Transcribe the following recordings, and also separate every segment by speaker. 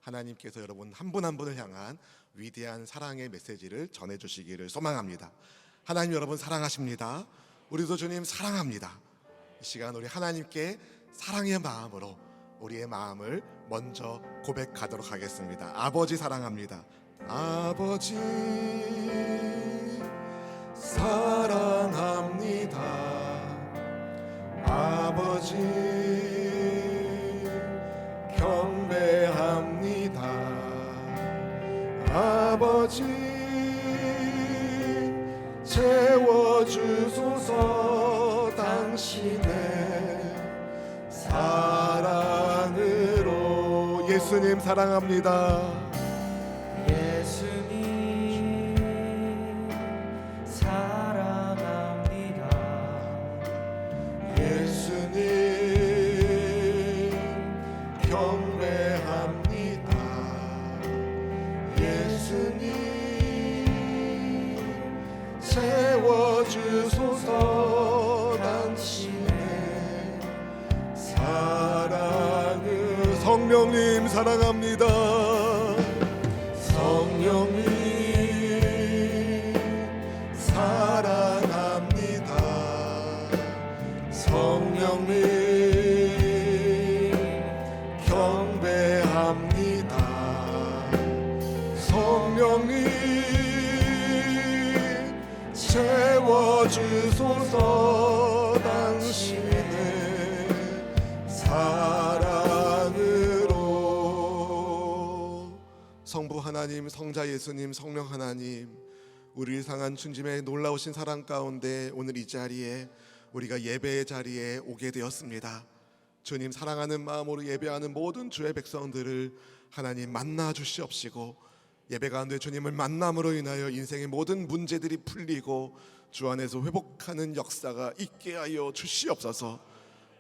Speaker 1: 하나님께서 여러분 한 분 한 분을 향한 위대한 사랑의 메시지를 전해주시기를 소망합니다. 하나님 여러분 사랑하십니다. 우리도 주님 사랑합니다. 이 시간 우리 하나님께 사랑의 마음으로 우리의 마음을 먼저 고백하도록 하겠습니다. 아버지 사랑합니다. 아버지 사랑합니다. 아버지 경배합니다. 아버지 채워주소서 당신의 사랑으로. 예수님 사랑합니다.
Speaker 2: 예수님 사랑합니다.
Speaker 1: 예수님 경배합니다. 예수님 채워주소서 당신의 사랑을. 성령님 사랑합니다. 성령님 사랑합니다. 성령님 경배합니다. 성령님 채워주소서 당신의 사랑으로. 성부 하나님, 성자 예수님, 성령 하나님, 우리를 향한 주님의 놀라우신 사랑 가운데 오늘 이 자리에 우리가 예배의 자리에 오게 되었습니다. 주님 사랑하는 마음으로 예배하는 모든 주의 백성들을 하나님 만나 주시옵시고, 예배 가운데 주님을 만남으로 인하여 인생의 모든 문제들이 풀리고 주 안에서 회복하는 역사가 있게 하여 주시옵소서.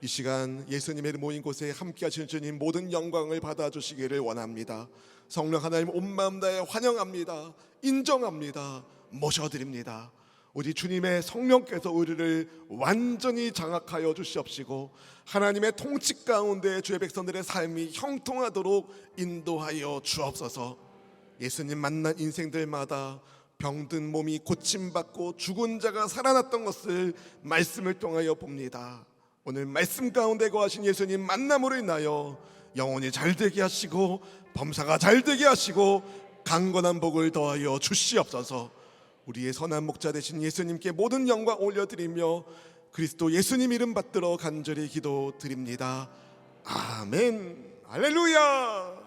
Speaker 1: 이 시간 예수님의 모인 곳에 함께 하시는 주님 모든 영광을 받아주시기를 원합니다. 성령 하나님 온 마음 다해 환영합니다. 인정합니다. 모셔드립니다. 우리 주님의 성령께서 우리를 완전히 장악하여 주시옵시고, 하나님의 통치 가운데 주의 백성들의 삶이 형통하도록 인도하여 주옵소서. 예수님 만난 인생들마다 병든 몸이 고침받고 죽은 자가 살아났던 것을 말씀을 통하여 봅니다. 오늘 말씀 가운데 거하신 예수님 만남으로 인하여 영혼이 잘되게 하시고 범사가 잘되게 하시고 강건한 복을 더하여 주시옵소서. 우리의 선한 목자 되신 예수님께 모든 영광 올려드리며 그리스도 예수님 이름 받들어 간절히 기도드립니다. 아멘. 할렐루야.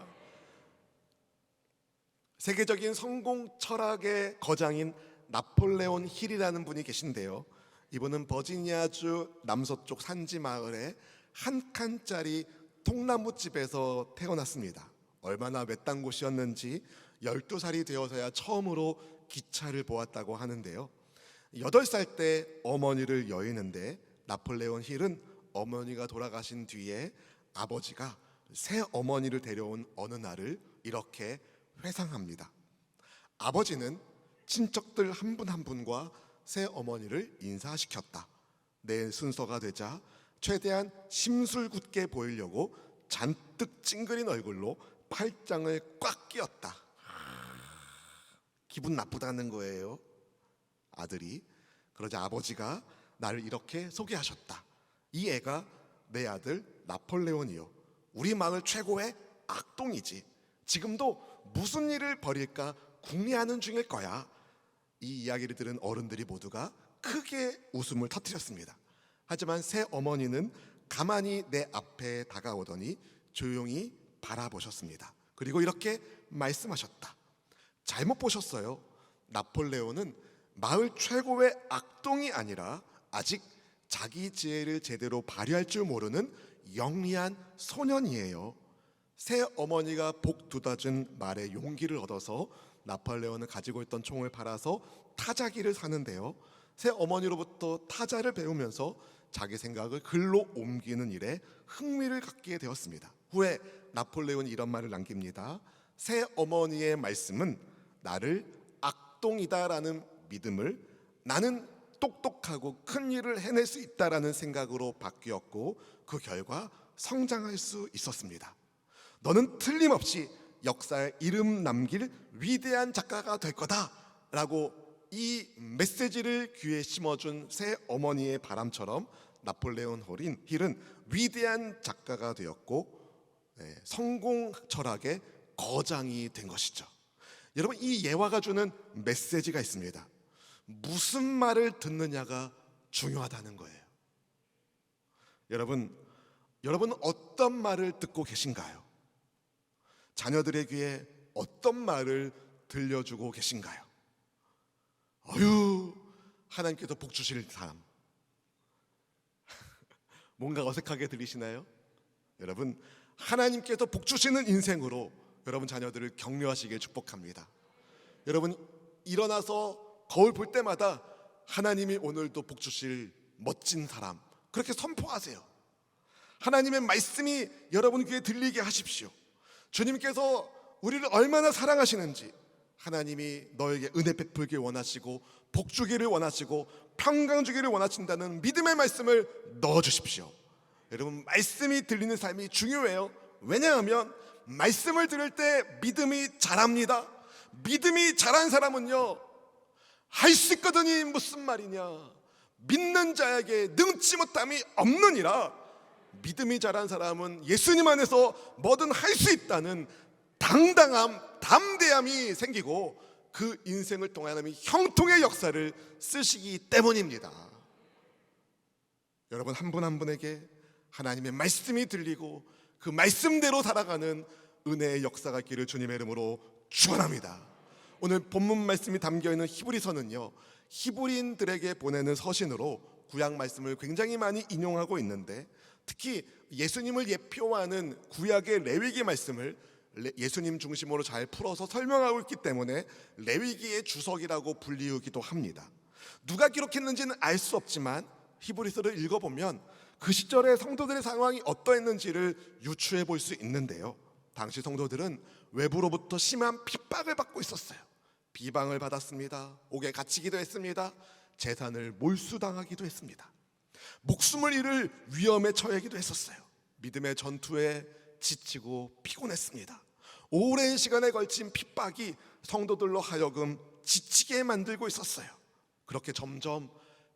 Speaker 1: 세계적인 성공 철학의 거장인 나폴레온 힐이라는 분이 계신데요, 이분은 버지니아주 남서쪽 산지 마을에 한 칸짜리 통나무집에서 태어났습니다. 얼마나 외딴 곳이었는지 12살이 되어서야 처음으로 기차를 보았다고 하는데요, 8살 때 어머니를 여의는데 나폴레온 힐은 어머니가 돌아가신 뒤에 아버지가 새 어머니를 데려온 어느 날을 이렇게 회상합니다. 아버지는 친척들 한 분 한 분과 새 어머니를 인사시켰다. 내 순서가 되자 최대한 심술궂게 보이려고 잔뜩 찡그린 얼굴로 팔짱을 꽉 끼웠다. 기분 나쁘다는 거예요, 아들이. 그러자 아버지가 나를 이렇게 소개하셨다. 이 애가 내 아들 나폴레온이요, 우리 마을 최고의 악동이지. 지금도 무슨 일을 벌일까 궁리하는 중일 거야. 이 이야기를 들은 어른들이 모두가 크게 웃음을 터뜨렸습니다. 하지만 새 어머니는 가만히 내 앞에 다가오더니 조용히 바라보셨습니다. 그리고 이렇게 말씀하셨다. 잘못 보셨어요. 나폴레온은 마을 최고의 악동이 아니라 아직 자기 지혜를 제대로 발휘할 줄 모르는 영리한 소년이에요. 새 어머니가 복두다준 말에 용기를 얻어서 나폴레온은 가지고 있던 총을 팔아서 타자기를 사는데요, 새 어머니로부터 타자를 배우면서 자기 생각을 글로 옮기는 일에 흥미를 갖게 되었습니다. 후에 나폴레온이 이런 말을 남깁니다. 새 어머니의 말씀은 나를 악동이다라는 믿음을 나는 똑똑하고 큰 일을 해낼 수 있다라는 생각으로 바뀌었고, 그 결과 성장할 수 있었습니다. 너는 틀림없이 역사에 이름 남길 위대한 작가가 될 거다라고 이 메시지를 귀에 심어준 새 어머니의 바람처럼 나폴레온 힐은 위대한 작가가 되었고 성공 철학의 거장이 된 것이죠. 여러분, 이 예화가 주는 메시지가 있습니다. 무슨 말을 듣느냐가 중요하다는 거예요. 여러분 어떤 말을 듣고 계신가요? 자녀들의 귀에 어떤 말을 들려주고 계신가요? 하나님께서 복 주실 사람. 뭔가 어색하게 들리시나요? 여러분, 하나님께서 복 주시는 인생으로 여러분 자녀들을 격려하시길 축복합니다. 여러분, 일어나서 거울 볼 때마다 하나님이 오늘도 복 주실 멋진 사람, 그렇게 선포하세요. 하나님의 말씀이 여러분 귀에 들리게 하십시오. 주님께서 우리를 얼마나 사랑하시는지, 하나님이 너에게 은혜 베풀길 원하시고 복 주기를 원하시고 평강 주기를 원하신다는 믿음의 말씀을 넣어주십시오. 여러분, 말씀이 들리는 삶이 중요해요. 왜냐하면 말씀을 들을 때 믿음이 자랍니다. 믿음이 자란 사람은요, 할 수 있거든이 무슨 말이냐, 믿는 자에게 능치 못함이 없느니라. 믿음이 자란 사람은 예수님 안에서 뭐든 할 수 있다는 당당함, 담대함이 생기고 그 인생을 통해 하나님이 형통의 역사를 쓰시기 때문입니다. 여러분, 한 분 한 분에게 하나님의 말씀이 들리고 그 말씀대로 살아가는 은혜의 역사가 있기를 주님의 이름으로 축원합니다. 오늘 본문 말씀이 담겨있는 히브리서는요, 히브리인들에게 보내는 서신으로 구약 말씀을 굉장히 많이 인용하고 있는데, 특히 예수님을 예표하는 구약의 레위기 말씀을 예수님 중심으로 잘 풀어서 설명하고 있기 때문에 레위기의 주석이라고 불리우기도 합니다. 누가 기록했는지는 알 수 없지만 히브리서를 읽어보면 그 시절의 성도들의 상황이 어떠했는지를 유추해 볼 수 있는데요, 당시 성도들은 외부로부터 심한 핍박을 받고 있었어요. 비방을 받았습니다. 옥에 갇히기도 했습니다. 재산을 몰수당하기도 했습니다. 목숨을 잃을 위험에 처하기도 했었어요. 믿음의 전투에 지치고 피곤했습니다. 오랜 시간에 걸친 핍박이 성도들로 하여금 지치게 만들고 있었어요. 그렇게 점점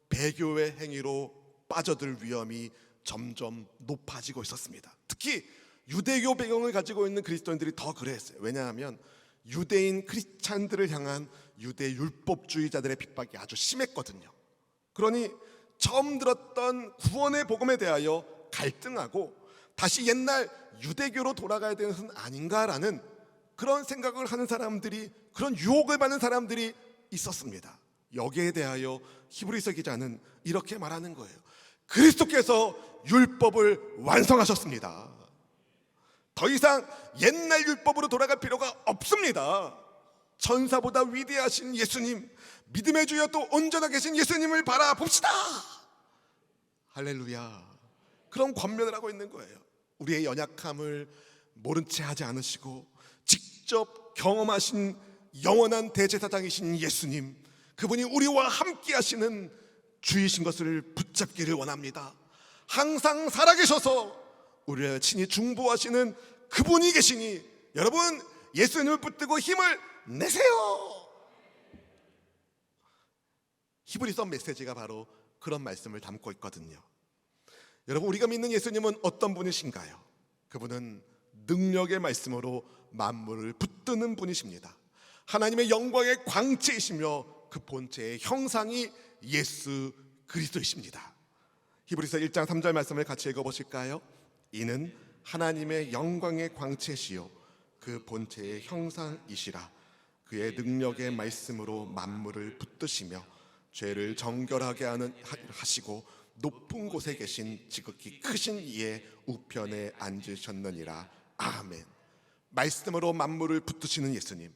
Speaker 1: 배교의 행위로 빠져들 위험이 점점 높아지고 있었습니다. 특히 유대교 배경을 가지고 있는 그리스도인들이 더 그랬어요. 왜냐하면 유대인 크리스찬들을 향한 유대 율법주의자들의 핍박이 아주 심했거든요. 그러니 처음 들었던 구원의 복음에 대하여 갈등하고 다시 옛날 유대교로 돌아가야 되는 것은 아닌가라는 그런 생각을 하는 사람들이, 그런 유혹을 받는 사람들이 있었습니다. 여기에 대하여 히브리서 기자는 이렇게 말하는 거예요. 그리스도께서 율법을 완성하셨습니다. 더 이상 옛날 율법으로 돌아갈 필요가 없습니다. 천사보다 위대하신 예수님, 믿음의 주여 또 온전하게 계신 예수님을 바라봅시다. 할렐루야. 그런 권면을 하고 있는 거예요. 우리의 연약함을 모른 채 하지 않으시고 직접 경험하신 영원한 대제사장이신 예수님, 그분이 우리와 함께 하시는 주이신 것을 붙잡기를 원합니다. 항상 살아계셔서 우리를 친히 중보하시는 그분이 계시니 여러분, 예수님을 붙들고 힘을 내세요. 히브리서 메시지가 바로 그런 말씀을 담고 있거든요. 여러분, 우리가 믿는 예수님은 어떤 분이신가요? 그분은 능력의 말씀으로 만물을 붙드는 분이십니다. 하나님의 영광의 광채이시며 그 본체의 형상이 예수 그리스도이십니다. 히브리서 1장 3절 말씀을 같이 읽어보실까요? 이는 하나님의 영광의 광채시요 그 본체의 형상이시라. 그의 능력의 말씀으로 만물을 붙드시며 죄를 정결하게 하시고 높은 곳에 계신 지극히 크신 이의 우편에 앉으셨느니라. 아멘. 말씀으로 만물을 붙드시는 예수님,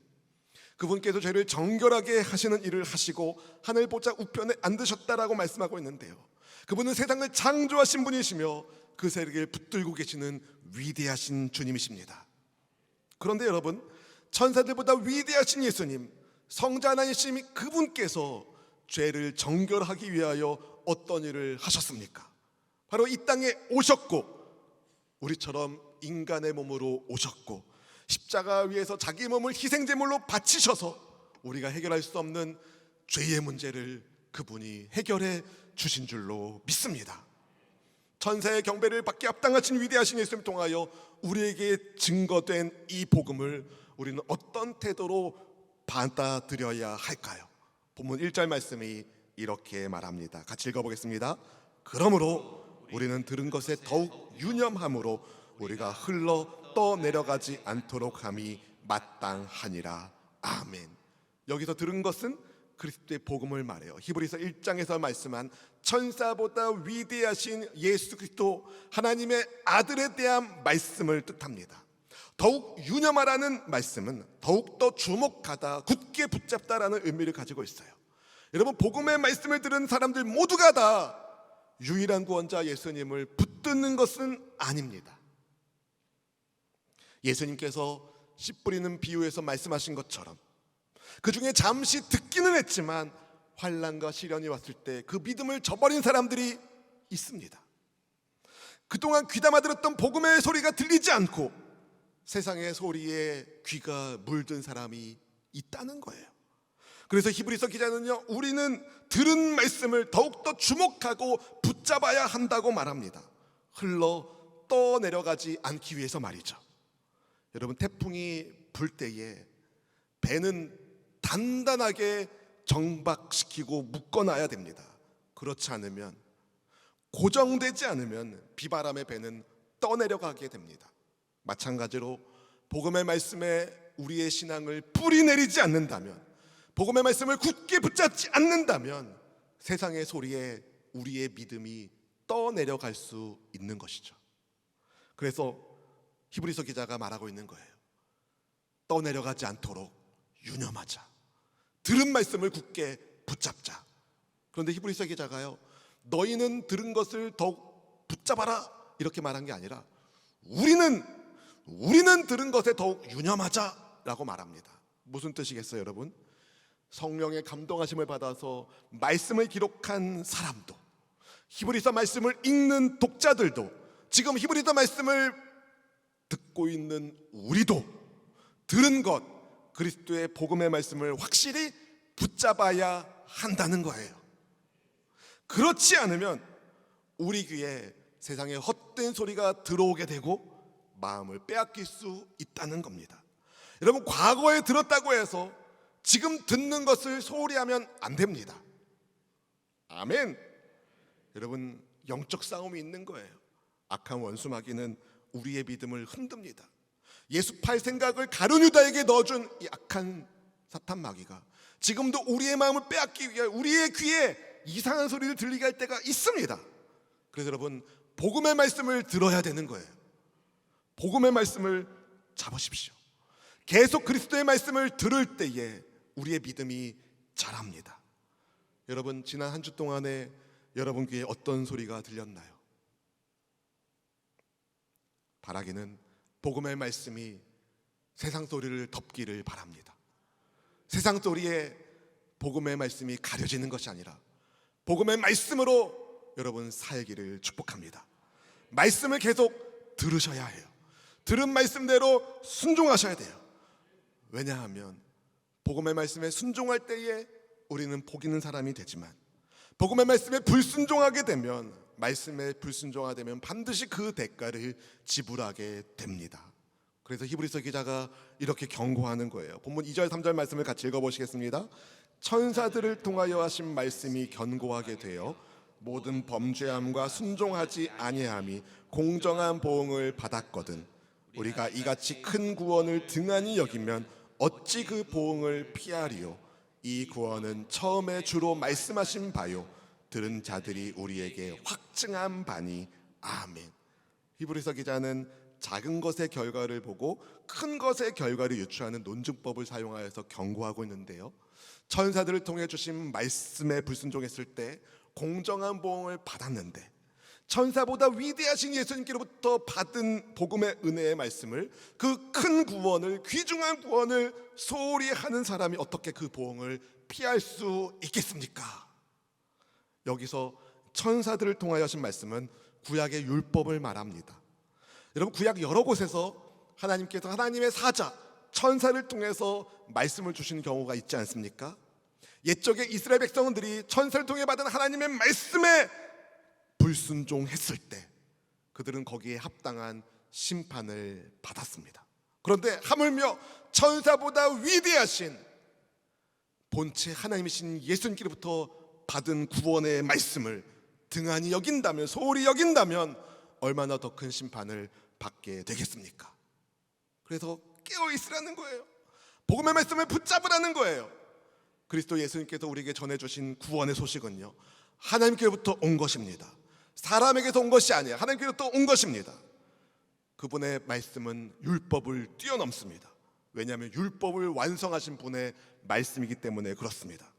Speaker 1: 그분께서 죄를 정결하게 하시는 일을 하시고 하늘 보좌 우편에 앉으셨다라고 말씀하고 있는데요, 그분은 세상을 창조하신 분이시며 그 세계를 붙들고 계시는 위대하신 주님이십니다. 그런데 여러분, 천사들보다 위대하신 예수님, 성자 하나님이신 그분께서 죄를 정결하기 위하여 어떤 일을 하셨습니까? 바로 이 땅에 오셨고 우리처럼 인간의 몸으로 오셨고 십자가 위에서 자기 몸을 희생제물로 바치셔서 우리가 해결할 수 없는 죄의 문제를 그분이 해결해 주신 줄로 믿습니다. 천사의 경배를 받기 합당하신 위대하신 예수님 통하여 우리에게 증거된 이 복음을 우리는 어떤 태도로 받아들여야 할까요? 본문 1절 말씀이 이렇게 말합니다. 같이 읽어보겠습니다. 그러므로 우리는 들은 것에 더욱 유념함으로 우리가 흘러 떠내려가지 않도록 함이 마땅하니라. 아멘. 여기서 들은 것은 그리스도의 복음을 말해요. 히브리서 1장에서 말씀한 천사보다 위대하신 예수 그리스도 하나님의 아들에 대한 말씀을 뜻합니다. 더욱 유념하라는 말씀은 더욱더 주목하다, 굳게 붙잡다라는 의미를 가지고 있어요. 여러분, 복음의 말씀을 들은 사람들 모두가 다 유일한 구원자 예수님을 붙드는 것은 아닙니다. 예수님께서 씨 뿌리는 비유에서 말씀하신 것처럼 그 중에 잠시 듣기는 했지만 환난과 시련이 왔을 때 그 믿음을 저버린 사람들이 있습니다. 그동안 귀담아 들었던 복음의 소리가 들리지 않고 세상의 소리에 귀가 물든 사람이 있다는 거예요. 그래서 히브리서 기자는요, 우리는 들은 말씀을 더욱더 주목하고 붙잡아야 한다고 말합니다. 흘러 떠내려가지 않기 위해서 말이죠. 여러분, 태풍이 불 때에 배는 단단하게 정박시키고 묶어놔야 됩니다. 그렇지 않으면, 고정되지 않으면 비바람의 배는 떠내려가게 됩니다. 마찬가지로 복음의 말씀에 우리의 신앙을 뿌리내리지 않는다면, 복음의 말씀을 굳게 붙잡지 않는다면 세상의 소리에 우리의 믿음이 떠내려갈 수 있는 것이죠. 그래서 히브리서 기자가 말하고 있는 거예요. 떠내려가지 않도록 유념하자. 들은 말씀을 굳게 붙잡자. 그런데 히브리서 기자가요, 너희는 들은 것을 더욱 붙잡아라 이렇게 말한 게 아니라 우리는 들은 것에 더욱 유념하자라고 말합니다. 무슨 뜻이겠어요, 여러분? 성령의 감동하심을 받아서 말씀을 기록한 사람도, 히브리서 말씀을 읽는 독자들도, 지금 히브리서 말씀을 듣고 있는 우리도 들은 것, 그리스도의 복음의 말씀을 확실히 붙잡아야 한다는 거예요. 그렇지 않으면 우리 귀에 세상의 헛된 소리가 들어오게 되고 마음을 빼앗길 수 있다는 겁니다. 여러분, 과거에 들었다고 해서 지금 듣는 것을 소홀히 하면 안 됩니다. 아멘. 여러분, 영적 싸움이 있는 거예요. 악한 원수 마귀는 우리의 믿음을 흔듭니다. 예수 팔 생각을 가룟 유다에게 넣어준 이 악한 사탄 마귀가 지금도 우리의 마음을 빼앗기 위해 우리의 귀에 이상한 소리를 들리게 할 때가 있습니다. 그래서 여러분, 복음의 말씀을 들어야 되는 거예요. 복음의 말씀을 잡으십시오. 계속 그리스도의 말씀을 들을 때에 우리의 믿음이 자랍니다. 여러분, 지난 한 주 동안에 여러분 귀에 어떤 소리가 들렸나요? 바라기는 복음의 말씀이 세상 소리를 덮기를 바랍니다. 세상 소리에 복음의 말씀이 가려지는 것이 아니라 복음의 말씀으로 여러분 살기를 축복합니다. 말씀을 계속 들으셔야 해요. 들은 말씀대로 순종하셔야 돼요. 왜냐하면 복음의 말씀에 순종할 때에 우리는 복 있는 사람이 되지만 복음의 말씀에 불순종하게 되면, 말씀에 불순종하게 되면 반드시 그 대가를 지불하게 됩니다. 그래서 히브리서 기자가 이렇게 경고하는 거예요. 본문 2절 3절 말씀을 같이 읽어보시겠습니다. 천사들을 통하여 하신 말씀이 견고하게 되어 모든 범죄함과 순종하지 아니함이 공정한 보응을 받았거든 우리가 이같이 큰 구원을 등한히 여기면 어찌 그 보응을 피하리요. 이 구원은 처음에 주로 말씀하신 바요 들은 자들이 우리에게 확증한 바니. 아멘. 히브리서 기자는 작은 것의 결과를 보고 큰 것의 결과를 유추하는 논증법을 사용하여서 경고하고 있는데요, 천사들을 통해 주신 말씀에 불순종했을 때 공정한 보응을 받았는데 천사보다 위대하신 예수님께로부터 받은 복음의 은혜의 말씀을, 그 큰 구원을, 귀중한 구원을 소홀히 하는 사람이 어떻게 그 보응을 피할 수 있겠습니까? 여기서 천사들을 통하여 하신 말씀은 구약의 율법을 말합니다. 여러분, 구약 여러 곳에서 하나님께서 하나님의 사자 천사를 통해서 말씀을 주신 경우가 있지 않습니까? 옛적에 이스라엘 백성들이 천사를 통해 받은 하나님의 말씀에 불순종했을 때 그들은 거기에 합당한 심판을 받았습니다. 그런데 하물며 천사보다 위대하신 본체 하나님이신 예수님께로부터 받은 구원의 말씀을 등한히 여긴다면, 소홀히 여긴다면 얼마나 더 큰 심판을 받게 되겠습니까? 그래서 깨어 있으라는 거예요. 복음의 말씀을 붙잡으라는 거예요. 그리스도 예수님께서 우리에게 전해주신 구원의 소식은요, 하나님께로부터 온 것입니다. 사람에게서 온 것이 아니에요. 하나님께로부터 온 것입니다. 그분의 말씀은 율법을 뛰어넘습니다. 왜냐하면 율법을 완성하신 분의 말씀이기 때문에 그렇습니다.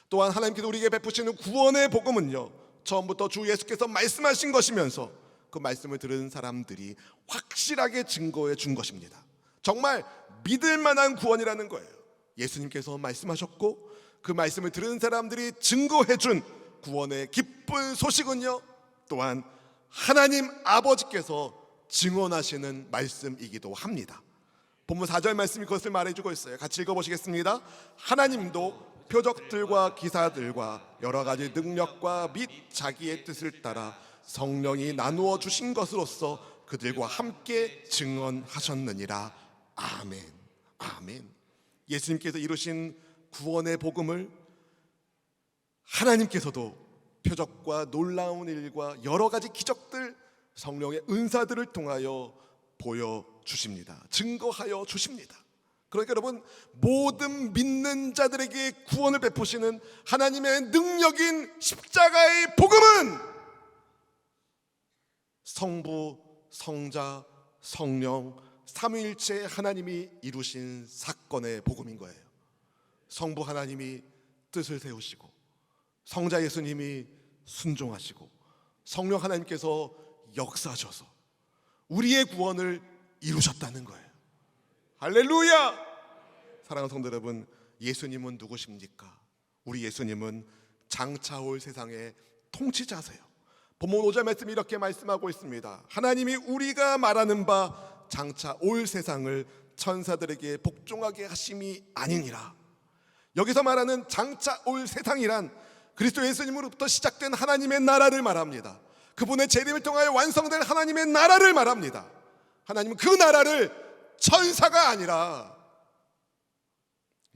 Speaker 1: 또한 하나님께서 우리에게 베푸시는 구원의 복음은요, 처음부터 주 예수께서 말씀하신 것이면서 그 말씀을 들은 사람들이 확실하게 증거해 준 것입니다. 정말 믿을 만한 구원이라는 거예요. 예수님께서 말씀하셨고 그 말씀을 들은 사람들이 증거해 준 구원의 기쁜 소식은요, 또한 하나님 아버지께서 증언하시는 말씀이기도 합니다. 본문 4절 말씀이 그것을 말해주고 있어요. 같이 읽어보시겠습니다. 하나님도 표적들과 기사들과 여러 가지 능력과 및 자기의 뜻을 따라 성령이 나누어 주신 것으로서 그들과 함께 증언하셨느니라. 아멘. 아멘. 예수님께서 이루신 구원의 복음을 하나님께서도 표적과 놀라운 일과 여러 가지 기적들, 성령의 은사들을 통하여 보여주십니다. 증거하여 주십니다. 그러니까 여러분, 모든 믿는 자들에게 구원을 베푸시는 하나님의 능력인 십자가의 복음은 성부, 성자, 성령 삼위일체 하나님이 이루신 사건의 복음인 거예요. 성부 하나님이 뜻을 세우시고, 성자 예수님이 순종하시고, 성령 하나님께서 역사하셔서 우리의 구원을 이루셨다는 거예요. 할렐루야! 사랑하는 성도 여러분, 예수님은 누구십니까? 우리 예수님은 장차 올 세상의 통치자세요. 본문 5절 말씀이 이렇게 말씀하고 있습니다. 하나님이 우리가 말하는 바 장차 올 세상을 천사들에게 복종하게 하심이 아니니라. 여기서 말하는 장차 올 세상이란 그리스도 예수님으로부터 시작된 하나님의 나라를 말합니다. 그분의 재림을 통하여 완성될 하나님의 나라를 말합니다. 하나님은 그 나라를 천사가 아니라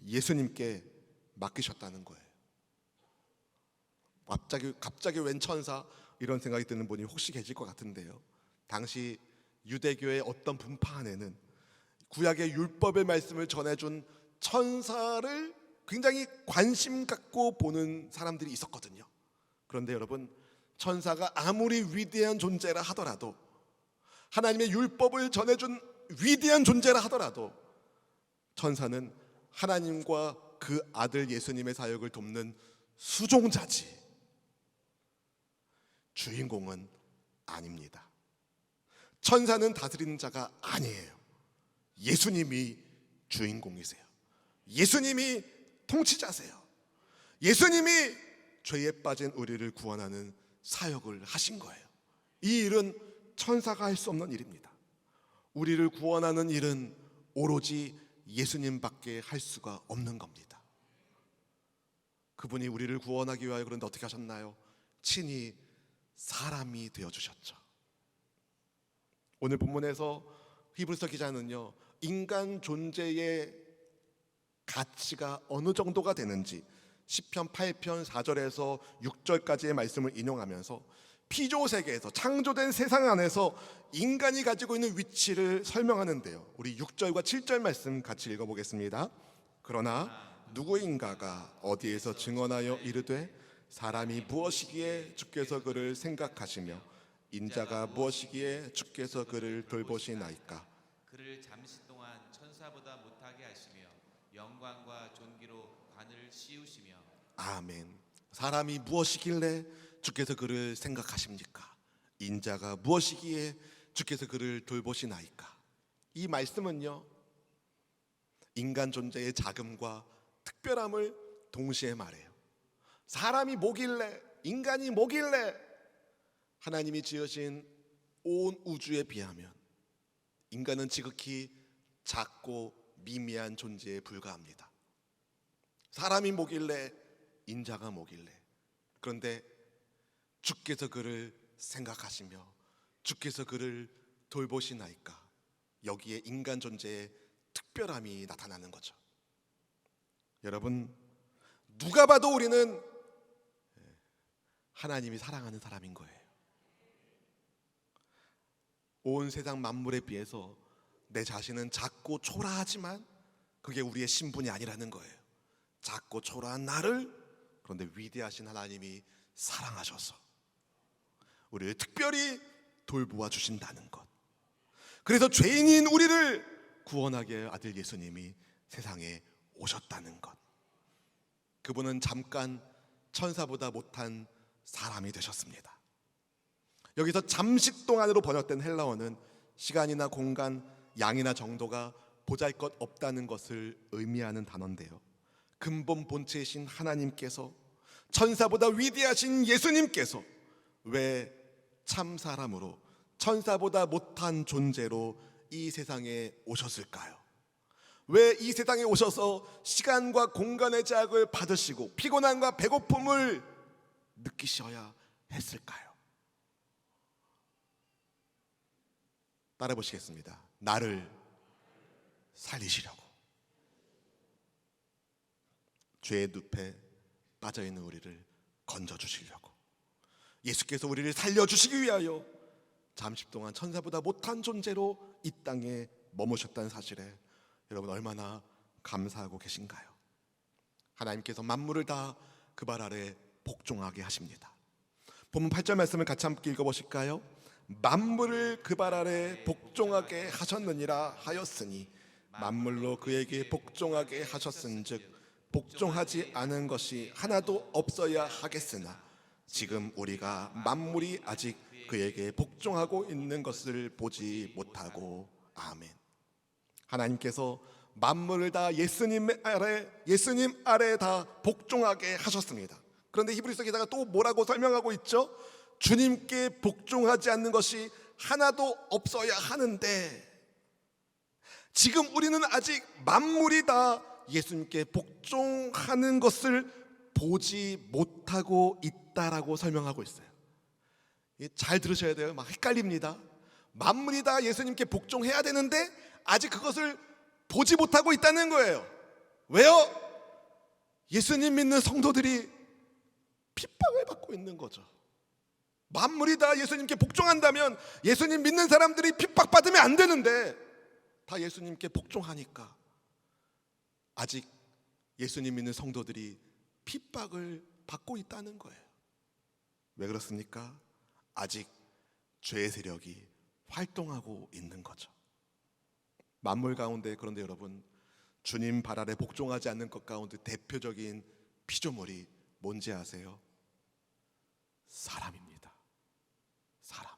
Speaker 1: 예수님께 맡기셨다는 거예요. 갑자기 웬 천사, 이런 생각이 드는 분이 혹시 계실 것 같은데요, 당시 유대교의 어떤 분파 안에는 구약의 율법의 말씀을 전해준 천사를 굉장히 관심 갖고 보는 사람들이 있었거든요. 그런데 여러분, 천사가 아무리 위대한 존재라 하더라도, 하나님의 율법을 전해준 위대한 존재라 하더라도, 천사는 하나님과 그 아들 예수님의 사역을 돕는 수종자지 주인공은 아닙니다. 천사는 다스리는 자가 아니에요. 예수님이 주인공이세요. 예수님이 통치자세요. 예수님이 죄에 빠진 우리를 구원하는 사역을 하신 거예요. 이 일은 천사가 할 수 없는 일입니다. 우리를 구원하는 일은 오로지 예수님밖에 할 수가 없는 겁니다. 그분이 우리를 구원하기 위하여 그런데 어떻게 하셨나요? 친히 사람이 되어주셨죠. 오늘 본문에서 히브리서 기자는요, 인간 존재의 가치가 어느 정도가 되는지 시편 8편 4절에서 6절까지의 말씀을 인용하면서 피조세계에서 창조된 세상 안에서 인간이 가지고 있는 위치를 설명하는데요, 우리 6절과 7절 말씀 같이 읽어보겠습니다. 그러나 누구인가가 어디에서 증언하여 이르되 사람이 무엇이기에 주께서 그를 생각하시며 인자가 무엇이기에 주께서 그를 돌보시나이까.
Speaker 3: 그를 잠시 동안 천사보다 못하게 하시며 영광과 존귀로 관을 씌우시며.
Speaker 1: 아멘. 사람이 무엇이길래 주께서 그를 생각하십니까? 인자가 무엇이기에 주께서 그를 돌보시나이까. 이 말씀은요, 인간 존재의 자금과 특별함을 동시에 말해요. 사람이 뭐길래, 인간이 뭐길래 하나님이 지으신 온 우주에 비하면 인간은 지극히 작고 미미한 존재에 불과합니다. 사람이 뭐길래, 인자가 뭐길래. 그런데 주께서 그를 생각하시며 주께서 그를 돌보시나이까. 여기에 인간 존재의 특별함이 나타나는 거죠. 여러분, 누가 봐도 우리는 하나님이 사랑하는 사람인 거예요. 온 세상 만물에 비해서 내 자신은 작고 초라하지만 그게 우리의 신분이 아니라는 거예요. 작고 초라한 나를, 그런데 위대하신 하나님이 사랑하셔서 우리를 특별히 돌보아 주신다는 것. 그래서 죄인인 우리를 구원하게 할 아들 예수님이 세상에 오셨다는 것. 그분은 잠깐 천사보다 못한 사람이 되셨습니다. 여기서 잠시 동안으로 번역된 헬라어는 시간이나 공간, 양이나 정도가 보잘것 없다는 것을 의미하는 단어인데요, 근본 본체이신 하나님께서, 천사보다 위대하신 예수님께서 왜 참 사람으로, 천사보다 못한 존재로 이 세상에 오셨을까요? 왜 이 세상에 오셔서 시간과 공간의 제약을 받으시고 피곤함과 배고픔을 느끼셔야 했을까요? 따라 보시겠습니다. 나를 살리시려고. 죄의 늪에 빠져있는 우리를 건져주시려고. 예수께서 우리를 살려주시기 위하여 잠시 동안 천사보다 못한 존재로 이 땅에 머무셨다는 사실에 여러분 얼마나 감사하고 계신가요? 하나님께서 만물을 다 그 발 아래 복종하게 하십니다. 본문 8절 말씀을 같이 함께 읽어보실까요? 만물을 그 발 아래 복종하게 하셨느니라 하였으니 만물로 그에게 복종하게 하셨은즉 복종하지 않은 것이 하나도 없어야 하겠으나 지금 우리가 만물이 아직 그에게 복종하고 있는 것을 보지 못하고. 아멘. 하나님께서 만물을 다 예수님 아래 다 복종하게 하셨습니다. 그런데 히브리서 기자가 또 뭐라고 설명하고 있죠? 주님께 복종하지 않는 것이 하나도 없어야 하는데 지금 우리는 아직 만물이 다 예수님께 복종하는 것을 보지 못하고 있다라고 설명하고 있어요. 잘 들으셔야 돼요. 막 헷갈립니다. 만물이 다 예수님께 복종해야 되는데 아직 그것을 보지 못하고 있다는 거예요. 왜요? 예수님 믿는 성도들이 핍박을 받고 있는 거죠. 만물이 다 예수님께 복종한다면 예수님 믿는 사람들이 핍박받으면 안 되는데 다 예수님께 복종하니까 아직 예수님 믿는 성도들이 핍박을 받고 있다는 거예요. 왜 그렇습니까? 아직 죄의 세력이 활동하고 있는 거죠. 만물 가운데, 그런데 여러분, 주님 발 아래 복종하지 않는 것 가운데 대표적인 피조물이 뭔지 아세요? 사람입니다. 사람.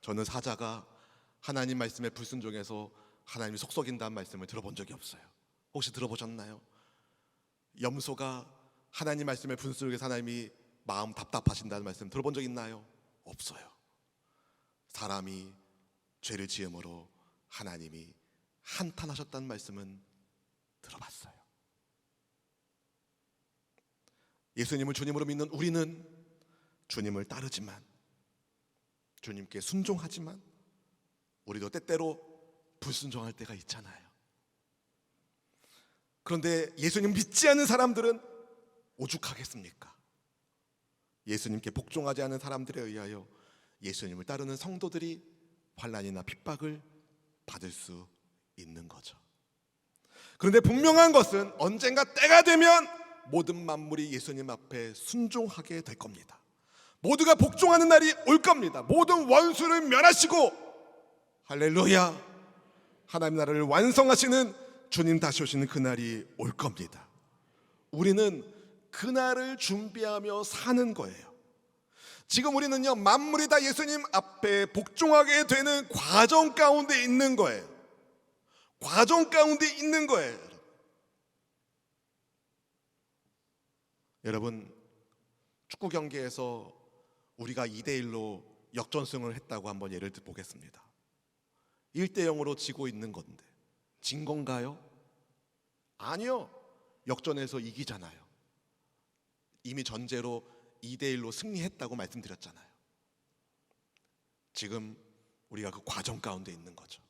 Speaker 1: 저는 사자가 하나님 말씀에 불순종해서 하나님이 속썩인다는 말씀을 들어본 적이 없어요. 혹시 들어보셨나요? 염소가 하나님 말씀에 불순종해서 하나님이 마음 답답하신다는 말씀 들어본 적 있나요? 없어요. 사람이 죄를 지음으로 하나님이 한탄하셨다는 말씀은 들어봤어요. 예수님을 주님으로 믿는 우리는 주님을 따르지만, 주님께 순종하지만 우리도 때때로 불순종할 때가 있잖아요. 그런데 예수님 믿지 않는 사람들은 오죽하겠습니까? 예수님께 복종하지 않은 사람들에 의하여 예수님을 따르는 성도들이 환난이나 핍박을 받을 수 있는 거죠. 그런데 분명한 것은 언젠가 때가 되면 모든 만물이 예수님 앞에 순종하게 될 겁니다. 모두가 복종하는 날이 올 겁니다. 모든 원수를 멸하시고 할렐루야, 하나님 나라를 완성하시는 주님 다시 오시는 그날이 올 겁니다. 우리는 그날을 준비하며 사는 거예요. 지금 우리는요, 만물이 다 예수님 앞에 복종하게 되는 과정 가운데 있는 거예요. 과정 가운데 있는 거예요. 여러분, 축구 경기에서 우리가 2대1로 역전승을 했다고 한번 예를 들어 보겠습니다. 1대0으로 지고 있는 건데 진 건가요? 아니요. 역전해서 이기잖아요. 이미 전제로 2대1로 승리했다고 말씀드렸잖아요. 지금 우리가 그 과정 가운데 있는 거죠.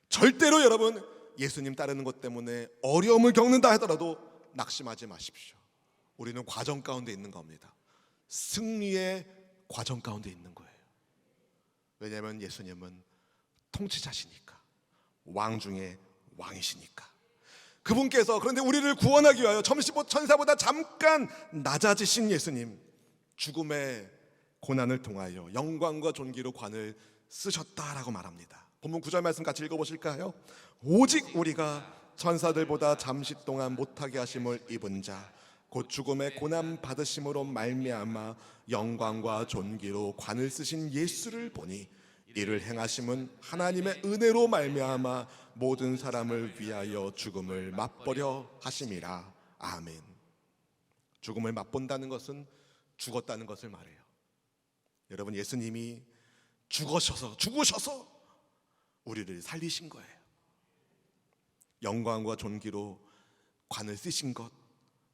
Speaker 1: 절대로 여러분 예수님 따르는 것 때문에 어려움을 겪는다 하더라도 낙심하지 마십시오. 우리는 과정 가운데 있는 겁니다. 승리의 과정 가운데 있는 거예요. 왜냐하면 예수님은 통치자시니까, 왕 중에 왕이시니까. 그분께서 그런데 우리를 구원하기 위하여 천사보다 잠깐 낮아지신 예수님, 죽음의 고난을 통하여 영광과 존귀로 관을 쓰셨다라고 말합니다. 본문 9절 말씀 같이 읽어보실까요? 오직 우리가 천사들보다 잠시 동안 못하게 하심을 입은 자 곧 죽음의 고난 받으심으로 말미암아 영광과 존귀로 관을 쓰신 예수를 보니 이를 행하심은 하나님의 은혜로 말미암아 모든 사람을 위하여 죽음을 맛보려 하심이라. 아멘. 죽음을 맛본다는 것은 죽었다는 것을 말해요. 여러분, 예수님이 죽으셔서 우리를 살리신 거예요. 영광과 존귀로 관을 쓰신 것,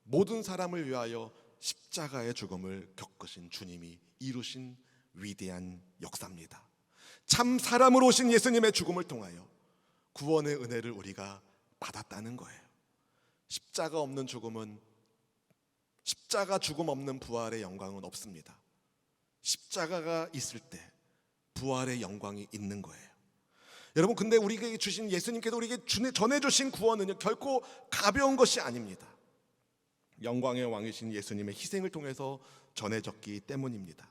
Speaker 1: 모든 사람을 위하여 십자가의 죽음을 겪으신 주님이 이루신 위대한 역사입니다. 참 사람으로 오신 예수님의 죽음을 통하여 구원의 은혜를 우리가 받았다는 거예요. 십자가 없는 죽음은, 십자가 죽음 없는 부활의 영광은 없습니다. 십자가가 있을 때 부활의 영광이 있는 거예요. 여러분, 근데 우리에게 주신, 예수님께서 우리에게 전해주신 구원은 결코 가벼운 것이 아닙니다. 영광의 왕이신 예수님의 희생을 통해서 전해졌기 때문입니다.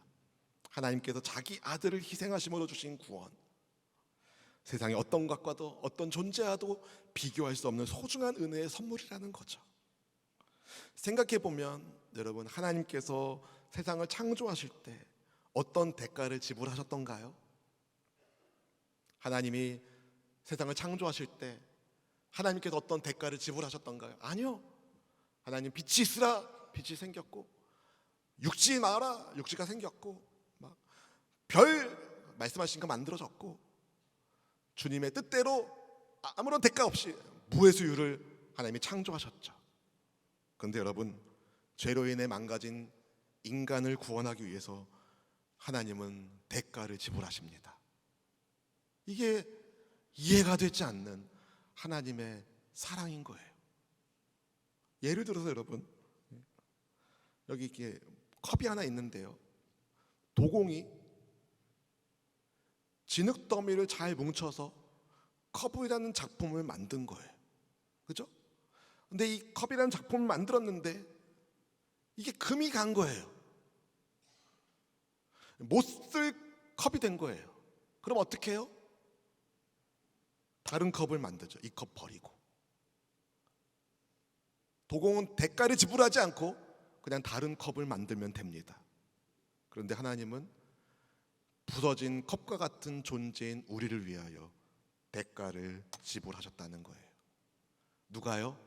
Speaker 1: 하나님께서 자기 아들을 희생하심으로 주신 구원, 세상의 어떤 것과도 어떤 존재와도 비교할 수 없는 소중한 은혜의 선물이라는 거죠. 생각해 보면 여러분, 하나님께서 세상을 창조하실 때 어떤 대가를 지불하셨던가요? 하나님이 세상을 창조하실 때 하나님께서 어떤 대가를 지불하셨던가요? 아니요. 하나님 빛이 있으라, 빛이 생겼고, 육지 나와라, 육지가 생겼고, 막 별 말씀하신 거 만들어졌고, 주님의 뜻대로 아무런 대가 없이 무해수유를 하나님이 창조하셨죠. 그런데 여러분, 죄로 인해 망가진 인간을 구원하기 위해서 하나님은 대가를 지불하십니다. 이게 이해가 되지 않는 하나님의 사랑인 거예요. 예를 들어서 여러분, 여기 이렇게 컵이 하나 있는데요, 도공이 진흙더미를 잘 뭉쳐서 컵이라는 작품을 만든 거예요. 그죠? 근데 이 컵이라는 작품을 만들었는데 이게 금이 간 거예요. 못 쓸 컵이 된 거예요. 그럼 어떻게 해요? 다른 컵을 만들죠. 이 컵 버리고. 도공은 대가를 지불하지 않고 그냥 다른 컵을 만들면 됩니다. 그런데 하나님은 부서진 컵과 같은 존재인 우리를 위하여 대가를 지불하셨다는 거예요. 누가요?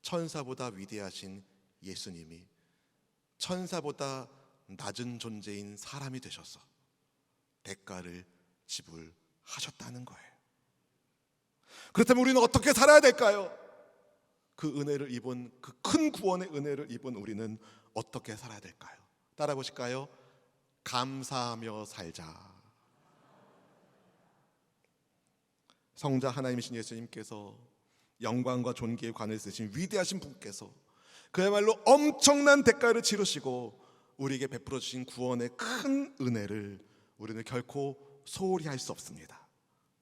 Speaker 1: 천사보다 위대하신 예수님이 천사보다 낮은 존재인 사람이 되셔서 대가를 지불하셨다는 거예요. 그렇다면 우리는 어떻게 살아야 될까요? 그 은혜를 입은, 그 큰 구원의 은혜를 입은 우리는 어떻게 살아야 될까요? 따라 보실까요? 감사하며 살자. 성자 하나님이신 예수님께서, 영광과 존귀의 관을 쓰신 위대하신 분께서 그야말로 엄청난 대가를 치르시고 우리에게 베풀어 주신 구원의 큰 은혜를 우리는 결코 소홀히 할 수 없습니다.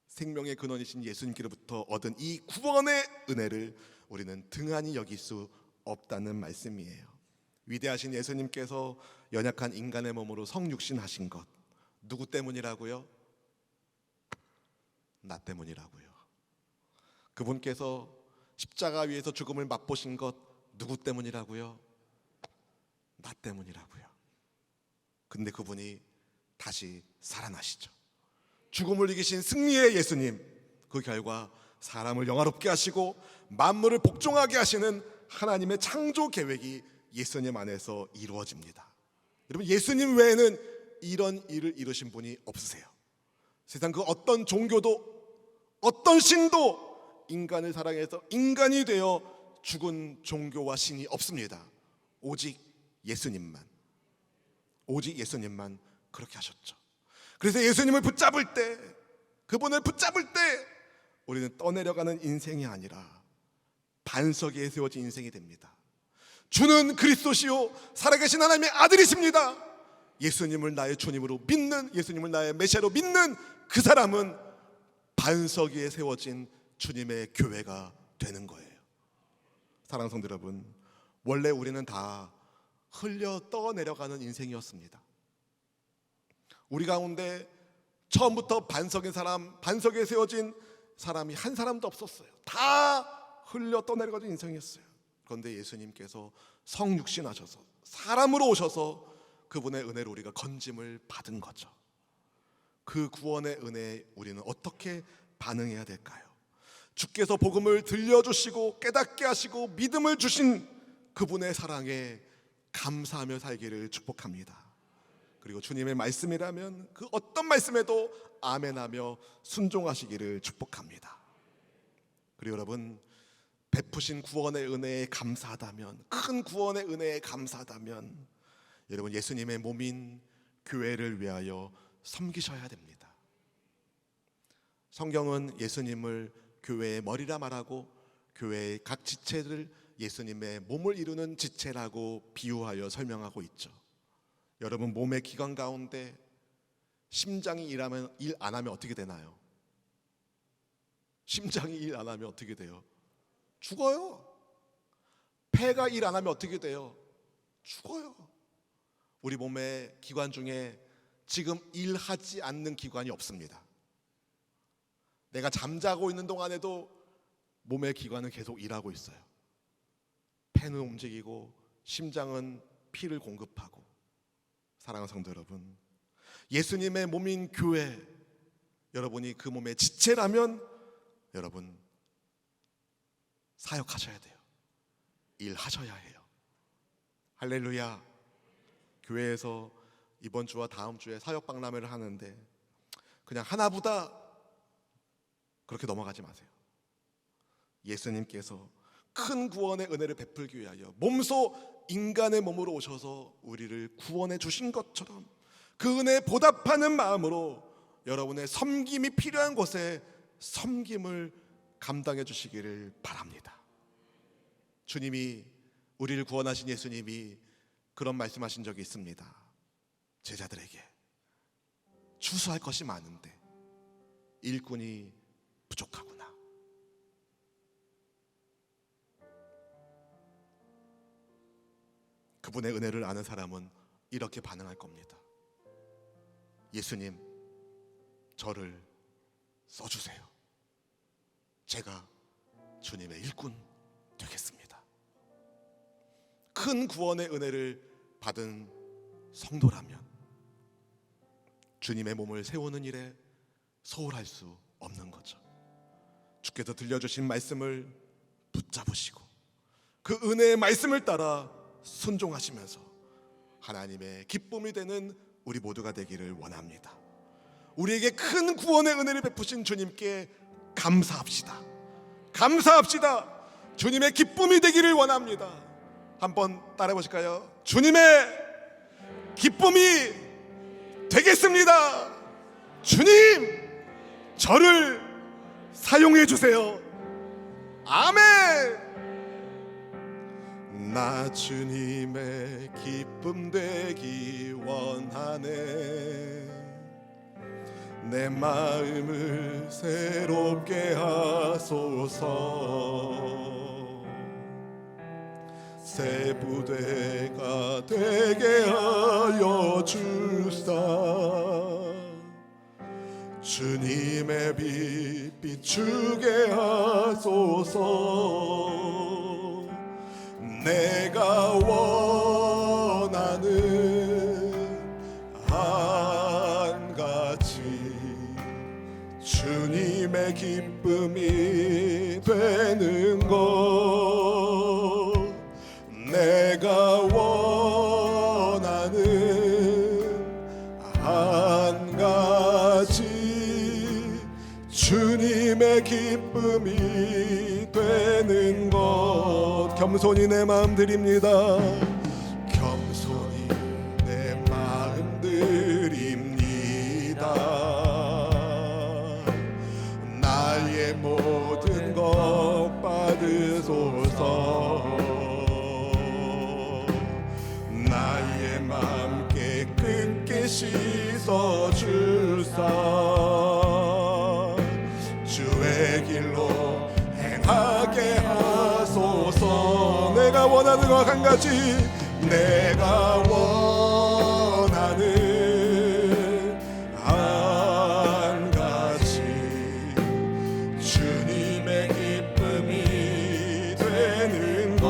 Speaker 1: 생명의 근원이신 예수님께로부터 얻은 이 구원의 은혜를 우리는 등한히 여길 수 없다는 말씀이에요. 위대하신 예수님께서 연약한 인간의 몸으로 성육신하신 것, 누구 때문이라고요? 나 때문이라고요. 그분께서 십자가 위에서 죽음을 맛보신 것, 누구 때문이라고요? 나 때문이라고요. 근데 그분이 다시 살아나시죠. 죽음을 이기신 승리의 예수님, 그 결과 사람을 영화롭게 하시고 만물을 복종하게 하시는 하나님의 창조 계획이 예수님 안에서 이루어집니다. 여러분, 예수님 외에는 이런 일을 이루신 분이 없으세요. 세상 그 어떤 종교도 어떤 신도 인간을 사랑해서 인간이 되어 죽은 종교와 신이 없습니다. 오직 예수님만 그렇게 하셨죠. 그래서 예수님을 붙잡을 때, 그분을 붙잡을 때 우리는 떠내려가는 인생이 아니라 반석 위에 세워진 인생이 됩니다. 주는 그리스도시요 살아계신 하나님의 아들이십니다. 예수님을 나의 주님으로 믿는, 예수님을 나의 메시아로 믿는 그 사람은 반석 위에 세워진 주님의 교회가 되는 거예요. 사랑하는 성도 여러분, 원래 우리는 다 흘려 떠내려가는 인생이었습니다. 우리 가운데 처음부터 반석인 사람, 반석에 세워진 사람이 한 사람도 없었어요. 다 흘려 떠내려가는 인생이었어요. 그런데 예수님께서 성육신하셔서 사람으로 오셔서 그분의 은혜로 우리가 건짐을 받은 거죠. 그 구원의 은혜에 우리는 어떻게 반응해야 될까요? 주께서 복음을 들려주시고 깨닫게 하시고 믿음을 주신 그분의 사랑에 감사하며 살기를 축복합니다. 그리고 주님의 말씀이라면 그 어떤 말씀에도 아멘하며 순종하시기를 축복합니다. 그리고 여러분, 베푸신 구원의 은혜에 감사하다면, 큰 구원의 은혜에 감사하다면 여러분 예수님의 몸인 교회를 위하여 섬기셔야 됩니다. 성경은 예수님을 교회의 머리라 말하고 교회의 각 지체를 예수님의 몸을 이루는 지체라고 비유하여 설명하고 있죠. 여러분 몸의 기관 가운데 심장이 일 안 하면 어떻게 되나요? 심장이 일 안 하면 어떻게 돼요? 죽어요. 폐가 일 안 하면 어떻게 돼요? 죽어요. 우리 몸의 기관 중에 지금 일하지 않는 기관이 없습니다. 내가 잠자고 있는 동안에도 몸의 기관은 계속 일하고 있어요. 폐는 움직이고 심장은 피를 공급하고. 사랑하는 성도 여러분, 예수님의 몸인 교회, 여러분이 그 몸의 지체라면 여러분 사역하셔야 돼요. 일하셔야 해요. 할렐루야. 교회에서 이번 주와 다음 주에 사역 박람회를 하는데 그냥 하나보다 그렇게 넘어가지 마세요. 예수님께서 큰 구원의 은혜를 베풀기 위하여 몸소 인간의 몸으로 오셔서 우리를 구원해 주신 것처럼 그 은혜에 보답하는 마음으로 여러분의 섬김이 필요한 곳에 섬김을 감당해 주시기를 바랍니다. 주님이, 우리를 구원하신 예수님이 그런 말씀하신 적이 있습니다. 제자들에게 추수할 것이 많은데 일꾼이 부족하구나. 그분의 은혜를 아는 사람은 이렇게 반응할 겁니다. 예수님, 저를 써주세요. 제가 주님의 일꾼 되겠습니다. 큰 구원의 은혜를 받은 성도라면 주님의 몸을 세우는 일에 소홀할 수 없는 거죠. 주께서 들려주신 말씀을 붙잡으시고 그 은혜의 말씀을 따라 순종하시면서 하나님의 기쁨이 되는 우리 모두가 되기를 원합니다. 우리에게 큰 구원의 은혜를 베푸신 주님께 감사합시다. 감사합시다. 주님의 기쁨이 되기를 원합니다. 한번 따라해 보실까요? 주님의 기쁨이 되겠습니다. 주님, 저를 사용해 주세요. 아멘. 나 주님의 기쁨 되기 원하네. 내 마음을 새롭게 하소서. 새 부대가 되게 하여 주사. 주님의 빛 비추게 하소서. 내가 원하는 한 가지 주님의 기쁨이 되는 것. 내가 원하는 한 가지 주님의 기쁨이 되는 것. 겸손히 내 마음 드립니다. 겸손히 내 마음 드립니다. 나의 모든 것 받으소서. 나의 마음 깨끗게 씻어 줄사. 주의 길로 행하게 하소서. 내가 원하는 것 한 가지, 내가 원하는 한 가지, 주님의 기쁨이 되는 것.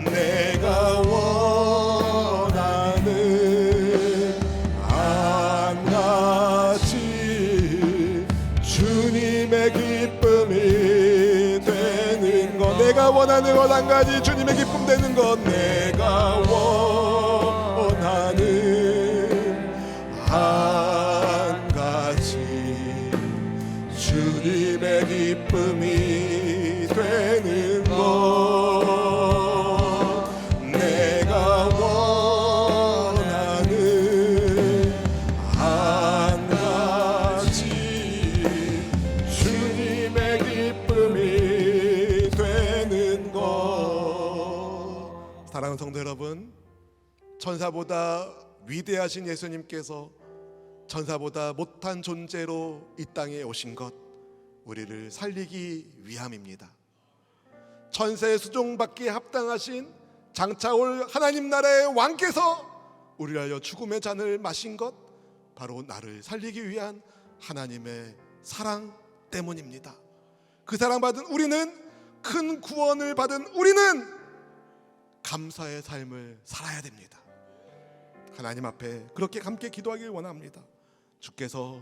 Speaker 1: 내가 원하는 한 가지, 주님의 기쁨이 되는 것. 내가 원하는 것 한 가지, 주님의 기쁨 되는 것. 내가 원하는 한 가지, 주님의 기쁨이 되는 것. 내가 원하는 한 가지, 주님의 기쁨이 되는 것. 사랑하는 성도 여러분, 천사보다 위대하신 예수님께서 천사보다 못한 존재로 이 땅에 오신 것, 우리를 살리기 위함입니다. 천사의 수종받기에 합당하신 장차 올 하나님 나라의 왕께서 우리를 하여 죽음의 잔을 마신 것, 바로 나를 살리기 위한 하나님의 사랑 때문입니다. 그 사랑받은 우리는, 큰 구원을 받은 우리는 감사의 삶을 살아야 됩니다. 하나님 앞에 그렇게 함께 기도하길 원합니다. 주께서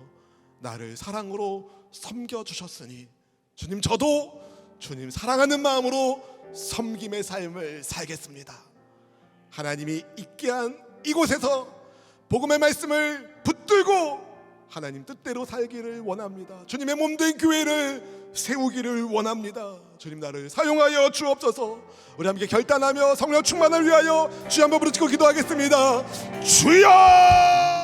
Speaker 1: 나를 사랑으로 섬겨주셨으니 주님, 저도 주님 사랑하는 마음으로 섬김의 삶을 살겠습니다. 하나님이 있게 한 이곳에서 복음의 말씀을 붙들고 하나님 뜻대로 살기를 원합니다. 주님의 몸된 교회를 세우기를 원합니다. 주님, 나를 사용하여 주옵소서. 우리 함께 결단하며 성령 충만을 위하여 주여 한번 부르짖고 기도하겠습니다. 주여!